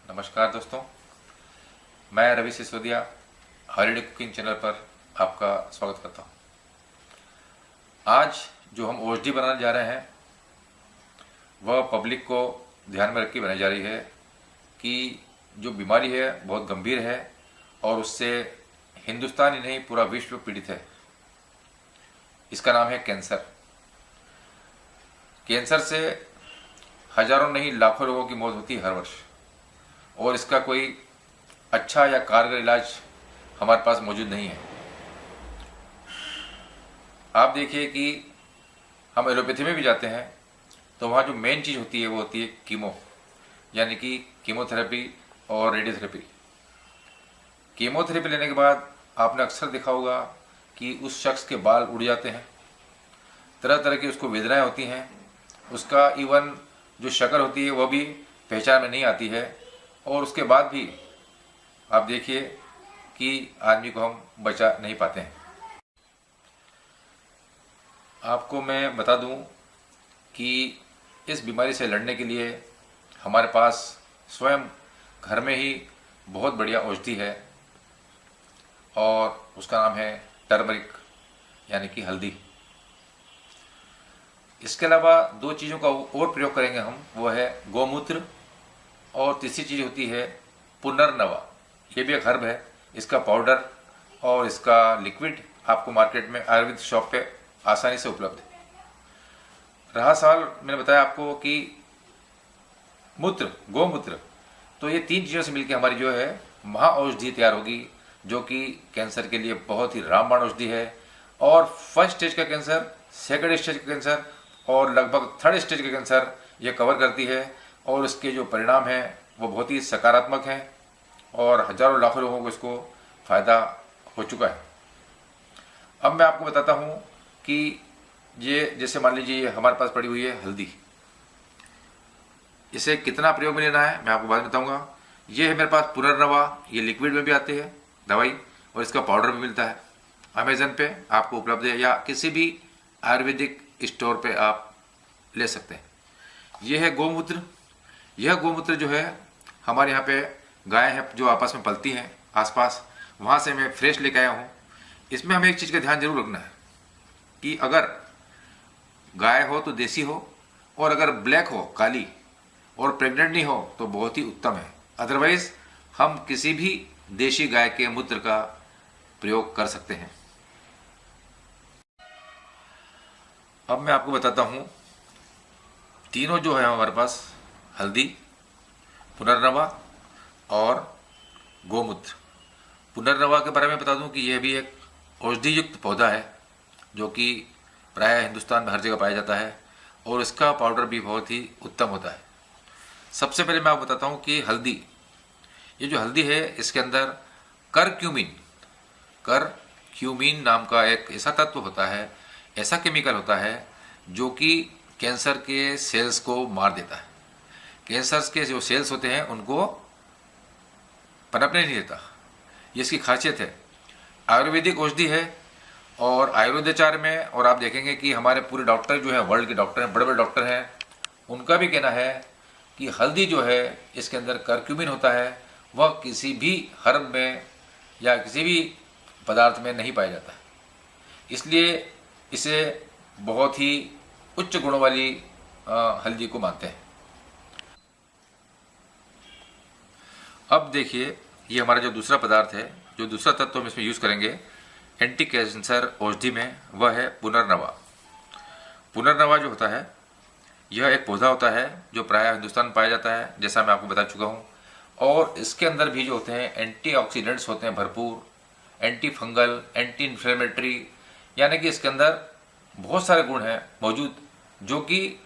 नमस्कार दोस्तों, मैं Ravi Sisodia holiday cooking channel पर आपका स्वागत करता हूं। आज जो हम औषधि बनाने जा रहे हैं वह पब्लिक को ध्यान में रख के बनाई जा रही है कि जो बीमारी है बहुत गंभीर है और उससे हिंदुस्तान ही नहीं पूरा विश्व पीड़ित है। इसका नाम है कैंसर। कैंसर से हजारों नहीं लाखों लोगों की मौत होती है हर वर्ष, और इसका कोई अच्छा या कारगर इलाज हमारे पास मौजूद नहीं है। आप देखिए कि हम एलोपैथी में भी जाते हैं तो वहाँ जो मेन चीज़ होती है वो होती है कीमो, यानी कि कीमोथेरेपी और रेडियोथेरेपी। कीमोथेरेपी लेने के बाद आपने अक्सर देखा होगा कि उस शख्स के बाल उड़ जाते हैं, तरह तरह की उसको वेदनाएं होती हैं, उसका इवन जो शक्ल होती है वह भी पहचान में नहीं आती है, और उसके बाद भी आप देखिए कि आदमी को हम बचा नहीं पाते हैं। आपको मैं बता दूं कि इस बीमारी से लड़ने के लिए हमारे पास स्वयं घर में ही बहुत बढ़िया औषधि है, और उसका नाम है टर्मरिक, यानी कि हल्दी। इसके अलावा दो चीज़ों का और प्रयोग करेंगे हम, वो है गौमूत्र, और तीसरी चीज़ होती है पुनर्नवा। ये भी एक हर्ब है। इसका पाउडर और इसका लिक्विड आपको मार्केट में आयुर्वेद शॉप पे आसानी से उपलब्ध है। रहा सवाल, मैंने बताया आपको कि मूत्र, गौमूत्र, तो ये तीन चीज़ों से मिलकर हमारी जो है महा औषधि तैयार होगी, जो कि कैंसर के लिए बहुत ही रामबाण औषधि है। और फर्स्ट स्टेज का कैंसर, सेकंड स्टेज का कैंसर और लगभग थर्ड स्टेज का कैंसर ये कवर करती है, और इसके जो परिणाम हैं वो बहुत ही सकारात्मक हैं, और हजारों लाखों लोगों को इसको फ़ायदा हो चुका है। अब मैं आपको बताता हूँ कि ये जैसे मान लीजिए हमारे पास पड़ी हुई है हल्दी, इसे कितना प्रयोग में लेना है मैं आपको बाद में बताऊँगा। ये है मेरे पास पुनर्नवा, ये लिक्विड में भी आती है दवाई, और इसका पाउडर भी मिलता है। अमेज़न पे आपको उपलब्ध है, या किसी भी आयुर्वेदिक स्टोर पे आप ले सकते हैं। ये है गौमूत्र। यह गौमूत्र जो है हमारे यहाँ पे गाय हैं जो आपस में पलती हैं आसपास, वहाँ से मैं फ्रेश लेके आया हूँ। इसमें हमें एक चीज़ का ध्यान जरूर रखना है कि अगर गाय हो तो देसी हो, और अगर ब्लैक हो, काली, और प्रेग्नेंट नहीं हो तो बहुत ही उत्तम है। अदरवाइज हम किसी भी देशी गाय के मूत्र का प्रयोग कर सकते हैं। अब मैं आपको बताता हूँ तीनों जो है हमारे पास, हल्दी, पुनर्नवा और गौमूत्र। पुनर्नवा के बारे में बता दूं कि यह भी एक औषधि युक्त पौधा है, जो कि प्रायः हिंदुस्तान में हर जगह पाया जाता है, और इसका पाउडर भी बहुत ही उत्तम होता है। सबसे पहले मैं आपको बताता हूं कि हल्दी, ये जो हल्दी है इसके अंदर करक्यूमिन नाम का एक ऐसा तत्व होता है, ऐसा केमिकल होता है जो कि कैंसर के सेल्स को मार देता है। कैंसर के जो सेल्स होते हैं उनको पनपने नहीं देता, ये इसकी खासियत है। आयुर्वेदिक औषधि है, और आयुर्वेदाचार्य में, और आप देखेंगे कि हमारे पूरे डॉक्टर जो हैं, वर्ल्ड के डॉक्टर हैं, बड़े बड़े डॉक्टर हैं, उनका भी कहना है कि हल्दी जो है इसके अंदर करक्यूमिन होता है, वह किसी भी हर्ब में या किसी भी पदार्थ में नहीं पाया जाता है। इसलिए इसे बहुत ही उच्च गुणों वाली हल्दी को मानते हैं। अब देखिए, ये हमारा जो दूसरा पदार्थ है, जो दूसरा तत्व हम इसमें यूज़ करेंगे एंटी कैंसर औषधि में, वह है पुनर्नवा। पुनर्नवा जो होता है यह एक पौधा होता है जो प्रायः हिंदुस्तान में पाया जाता है, जैसा मैं आपको बता चुका हूँ। और इसके अंदर भी जो होते हैं एंटीऑक्सीडेंट्स होते हैं भरपूर, एंटी फंगल, एंटी इन्फ्लेमेटरी, यानी कि इसके अंदर बहुत सारे गुण हैं मौजूद, जो कि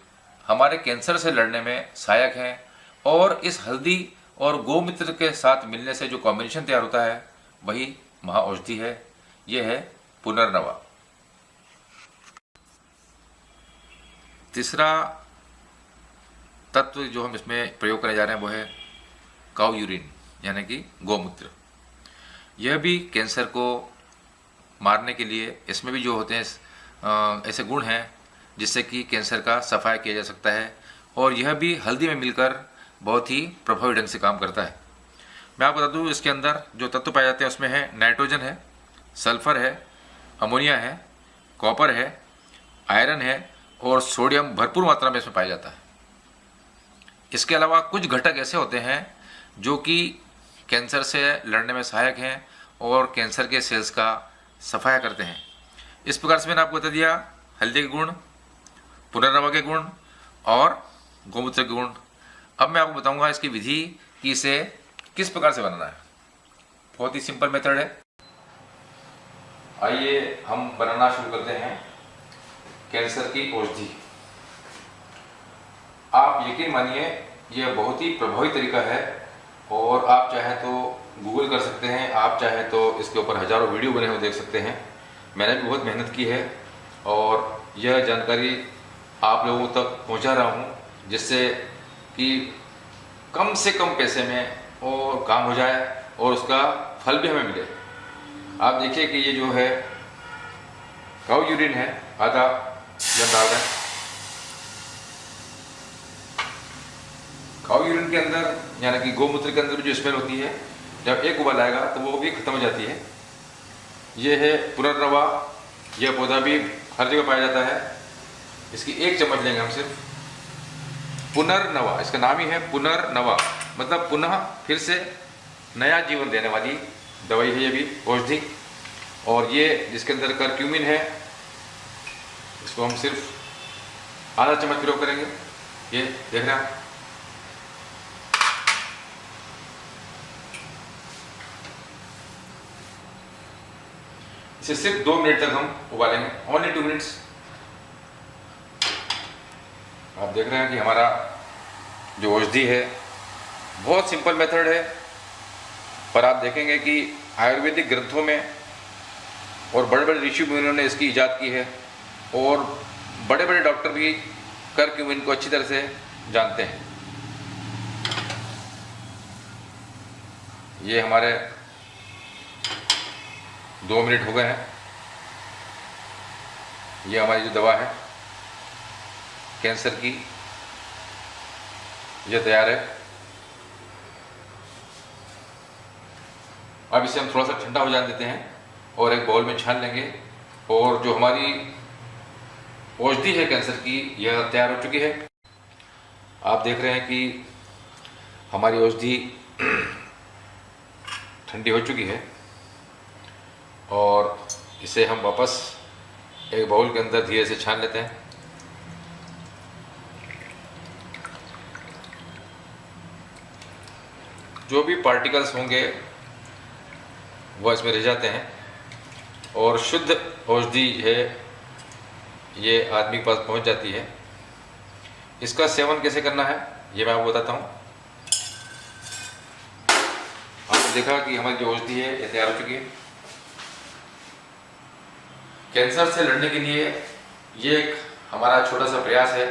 हमारे कैंसर से लड़ने में सहायक हैं। और इस हल्दी और गौमूत्र के साथ मिलने से जो कॉम्बिनेशन तैयार होता है वही महाऔषधि है। यह है पुनर्नवा। तीसरा तत्व जो हम इसमें प्रयोग करने जा रहे हैं वो है काऊ यूरिन, यानी कि गौमूत्र। यह भी कैंसर को मारने के लिए, इसमें भी जो होते हैं ऐसे गुण हैं जिससे कि कैंसर का सफाया किया जा सकता है, और यह भी हल्दी में मिलकर बहुत ही प्रभावी ढंग से काम करता है। मैं आपको बता दूं, इसके अंदर जो तत्व पाए जाते हैं उसमें है नाइट्रोजन है, सल्फर है, अमोनिया है, कॉपर है, आयरन है और सोडियम भरपूर मात्रा में इसमें पाया जाता है। इसके अलावा कुछ घटक ऐसे होते हैं जो कि कैंसर से लड़ने में सहायक हैं और कैंसर के सेल्स का सफाया करते हैं। इस प्रकार से मैंने आपको बता दिया हल्दी के गुण, पुनर्नवा के गुण और गौमूत्र के गुण। अब मैं आपको बताऊंगा इसकी विधि कि इसे किस प्रकार से बनाना है। बहुत ही सिंपल मेथड है। आइए हम बनाना शुरू करते हैं कैंसर की औषधि। आप यकीन मानिए यह बहुत ही प्रभावी तरीका है, और आप चाहे तो गूगल कर सकते हैं, आप चाहे तो इसके ऊपर हजारों वीडियो बने हुए देख सकते हैं। मैंने भी बहुत मेहनत की है और यह जानकारी आप लोगों तक पहुंचा रहा हूं, जिससे कि कम से कम पैसे में और काम हो जाए और उसका फल भी हमें मिले। आप देखिए कि ये जो है काऊ यूरिन है, आधा जब डाल रहे हैं। काऊ यूरिन के अंदर यानी कि गौमूत्र के अंदर जो स्मेल होती है, जब एक उबाल आएगा तो वो भी खत्म हो जाती है। ये है पुनर्नवा। यह पौधा भी हर जगह पाया जाता है। इसकी 1 चम्मच लेंगे हम सिर्फ। पुनर्नवा, इसका नाम ही है पुनर्नवा, मतलब पुनः फिर से नया जीवन देने वाली दवाई है ये भी, औषधि। और ये जिसके अंदर करक्यूमिन है, इसको हम सिर्फ आधा चम्मच प्रयोग करेंगे। ये देख रहे हैं आप। इसे सिर्फ 2 मिनट तक हम उबालेंगे, ओनली 2 मिनट्स। आप देख रहे हैं कि हमारा जो औषधि है बहुत सिंपल मेथड है, पर आप देखेंगे कि आयुर्वेदिक ग्रंथों में और बड़े बड़े ऋषि मुनियों ने इसकी इजाद की है, और बड़े बड़े डॉक्टर भी करक्यूमिन को अच्छी तरह से जानते हैं। ये हमारे 2 मिनट हो गए हैं। ये हमारी जो दवा है कैंसर की, ये तैयार है। अब इसे हम थोड़ा सा ठंडा हो जाने देते हैं और एक बाउल में छान लेंगे, और जो हमारी औषधि है कैंसर की, यह तैयार हो चुकी है। आप देख रहे हैं कि हमारी औषधि ठंडी हो चुकी है, और इसे हम वापस एक बाउल के अंदर धीरे से छान लेते हैं। जो भी पार्टिकल्स होंगे वह इसमें रह जाते हैं, और शुद्ध औषधि है ये आदमी के पास पहुंच जाती है। इसका सेवन कैसे करना है ये मैं आपको बताता हूँ। आपने देखा कि हमारी जो औषधि है ये तैयार हो चुकी है। कैंसर से लड़ने के लिए ये एक हमारा छोटा सा प्रयास है,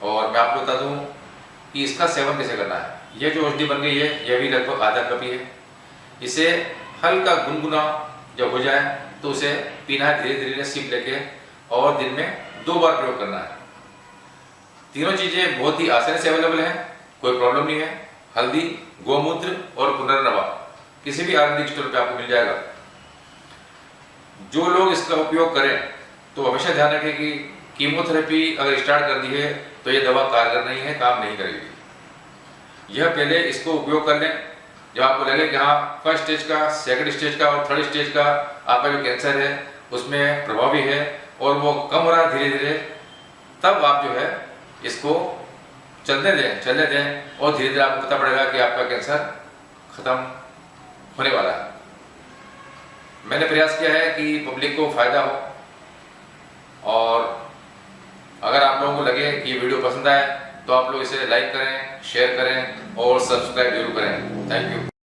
और मैं आपको बता दूं कि इसका सेवन कैसे करना है। यह जो औषधि बन गई है यह भी लगभग आधा कप ही है। इसे हल्का गुनगुना जब हो जाए तो उसे पीना है, धीरे धीरे सिप लेके, और दिन में 2 बार प्रयोग करना है। तीनों चीजें बहुत ही आसानी से अवेलेबल हैं, कोई प्रॉब्लम नहीं है। हल्दी, गौमूत्र और पुनर्नवा किसी भी आयुर्वेदिक स्टोर पे आपको मिल जाएगा। जो लोग इसका उपयोग करें तो हमेशा ध्यान रखें कि कीमोथेरेपी अगर स्टार्ट कर दी है तो ये दवा कारगर नहीं है, काम नहीं करेगी। यह पहले इसको उपयोग कर लें। जब आपको लगे कि हाँ फर्स्ट स्टेज का, सेकंड स्टेज का और थर्ड स्टेज का आपका जो कैंसर है उसमें प्रभावी है और वो कम हो रहा है धीरे धीरे, तब आप जो है इसको चलने दें और धीरे धीरे आपको पता पड़ेगा कि आपका कैंसर खत्म होने वाला है। मैंने प्रयास किया है कि पब्लिक को फायदा हो, और अगर आप लोगों को लगे कि ये वीडियो पसंद आए तो आप लोग इसे लाइक करें, शेयर करें और सब्सक्राइब जरूर करें। Thank you.